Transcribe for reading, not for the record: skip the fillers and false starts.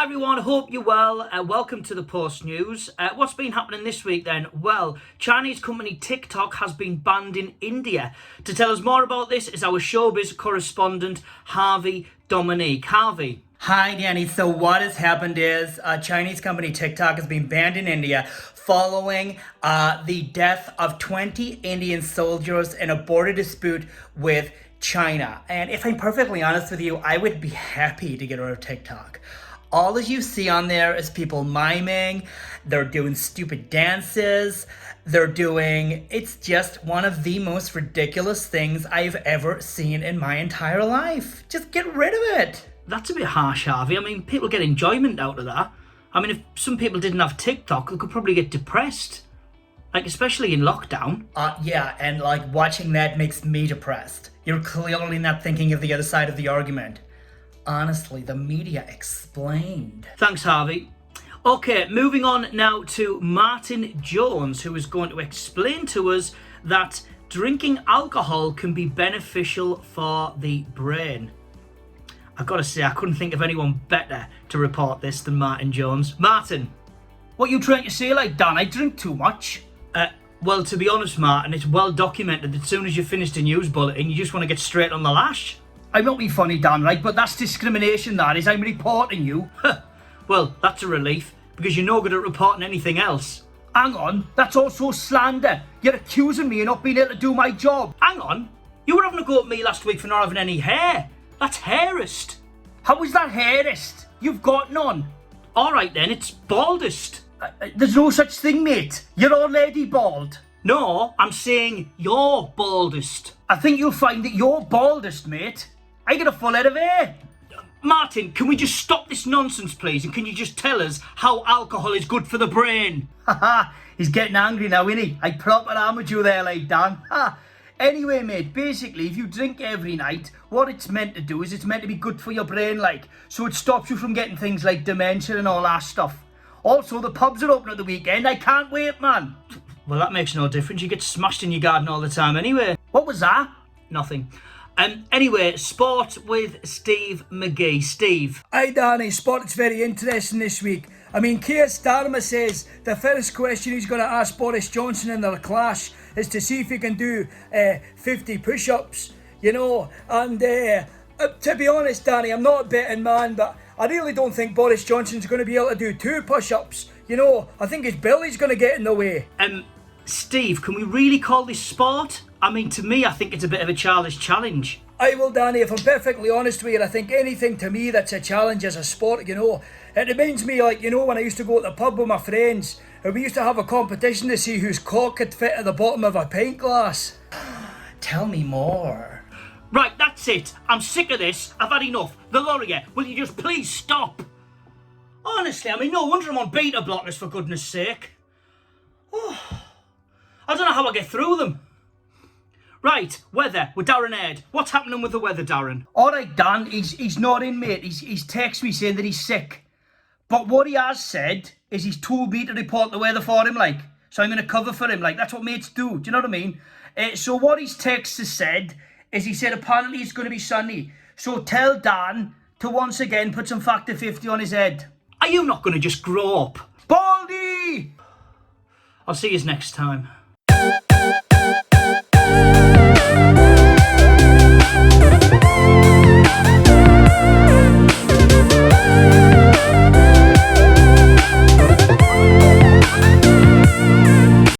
Hi everyone, hope you're well. Welcome to the Post News. What's been happening this week then? Well, Chinese company TikTok has been banned in India. To tell us more about this is our showbiz correspondent, Harvey Dominique. Harvey. Hi Danny, so what has happened is Chinese company TikTok has been banned in India following the death of 20 Indian soldiers in a border dispute with China. And if I'm perfectly honest with you, I would be happy to get rid of TikTok. All that you see on there is people miming, they're doing stupid dances, it's just one of the most ridiculous things I've ever seen in my entire life. Just get rid of it. That's a bit harsh, Harvey. I mean, people get enjoyment out of that. I mean, if some people didn't have TikTok, they could probably get depressed. Like, especially in lockdown. Yeah, and like watching that makes me depressed. You're clearly not thinking of the other side of the argument. Honestly, the media explained. Thanks, Harvey. Okay, moving on now to Martin Jones, who is going to explain to us that drinking alcohol can be beneficial for the brain. I've got to say, I couldn't think of anyone better to report this than Martin Jones. Martin, what you trying to say, like, Dan, I drink too much? Well, to be honest, Martin, it's well documented that as soon as you finish the news bulletin, you just want to get straight on the lash. I'm not being funny, Dan, right? But that's discrimination, that is. I'm reporting you. Well, that's a relief, because you're no good at reporting anything else. Hang on, that's also slander. You're accusing me of not being able to do my job. Hang on, you were having a go at me last week for not having any hair. That's hairist. How is that hairist? You've got none. Alright then, it's baldest. There's no such thing, mate. You're already bald. No, I'm saying you're baldest. I think you'll find that you're baldest, mate. I get a full head of hair. Martin, can we just stop this nonsense, please? And can you just tell us how alcohol is good for the brain? Haha, he's getting angry now, isn't he? I proper hammered you there, like, Dan. Ha. Anyway, mate, basically, if you drink every night, what it's meant to do is it's meant to be good for your brain, like. So it stops you from getting things like dementia and all that stuff. Also, the pubs are open at the weekend. I can't wait, man. Well, that makes no difference. You get smashed in your garden all the time anyway. What was that? Nothing. Anyway, sport with Steve McGee. Steve. Hi Danny, sport's very interesting this week. I mean, Keir Starmer says the first question he's going to ask Boris Johnson in their clash is to see if he can do 50 push-ups, you know. And to be honest, Danny, I'm not a betting man, but I really don't think Boris Johnson's going to be able to do 2 push-ups. You know, I think his belly's going to get in the way. Steve, can we really call this sport? I mean, to me, I think it's a bit of a childish challenge. Well, Danny, if I'm perfectly honest with you, I think anything to me that's a challenge is a sport, you know. It reminds me, like, you know, when I used to go to the pub with my friends, and we used to have a competition to see whose cock could fit at the bottom of a pint glass. Tell me more. Right, that's it. I'm sick of this. I've had enough. The Laurier, will you just please stop? Honestly, I mean, no wonder I'm on beta blockers, for goodness sake. Oh, I don't know how I get through them. Right, weather with Darren Aird. What's happening with the weather, Darren? Alright, Dan, he's not in, mate. He's texted me saying that he's sick. But what he has said is he's told me to report the weather for him, like. So I'm going to cover for him, like. That's what mates do. Do you know what I mean? So what his text has said is he said apparently it's going to be sunny. So tell Dan to once again put some factor 50 on his head. Are you not going to just grow up? Baldy! I'll see you next time.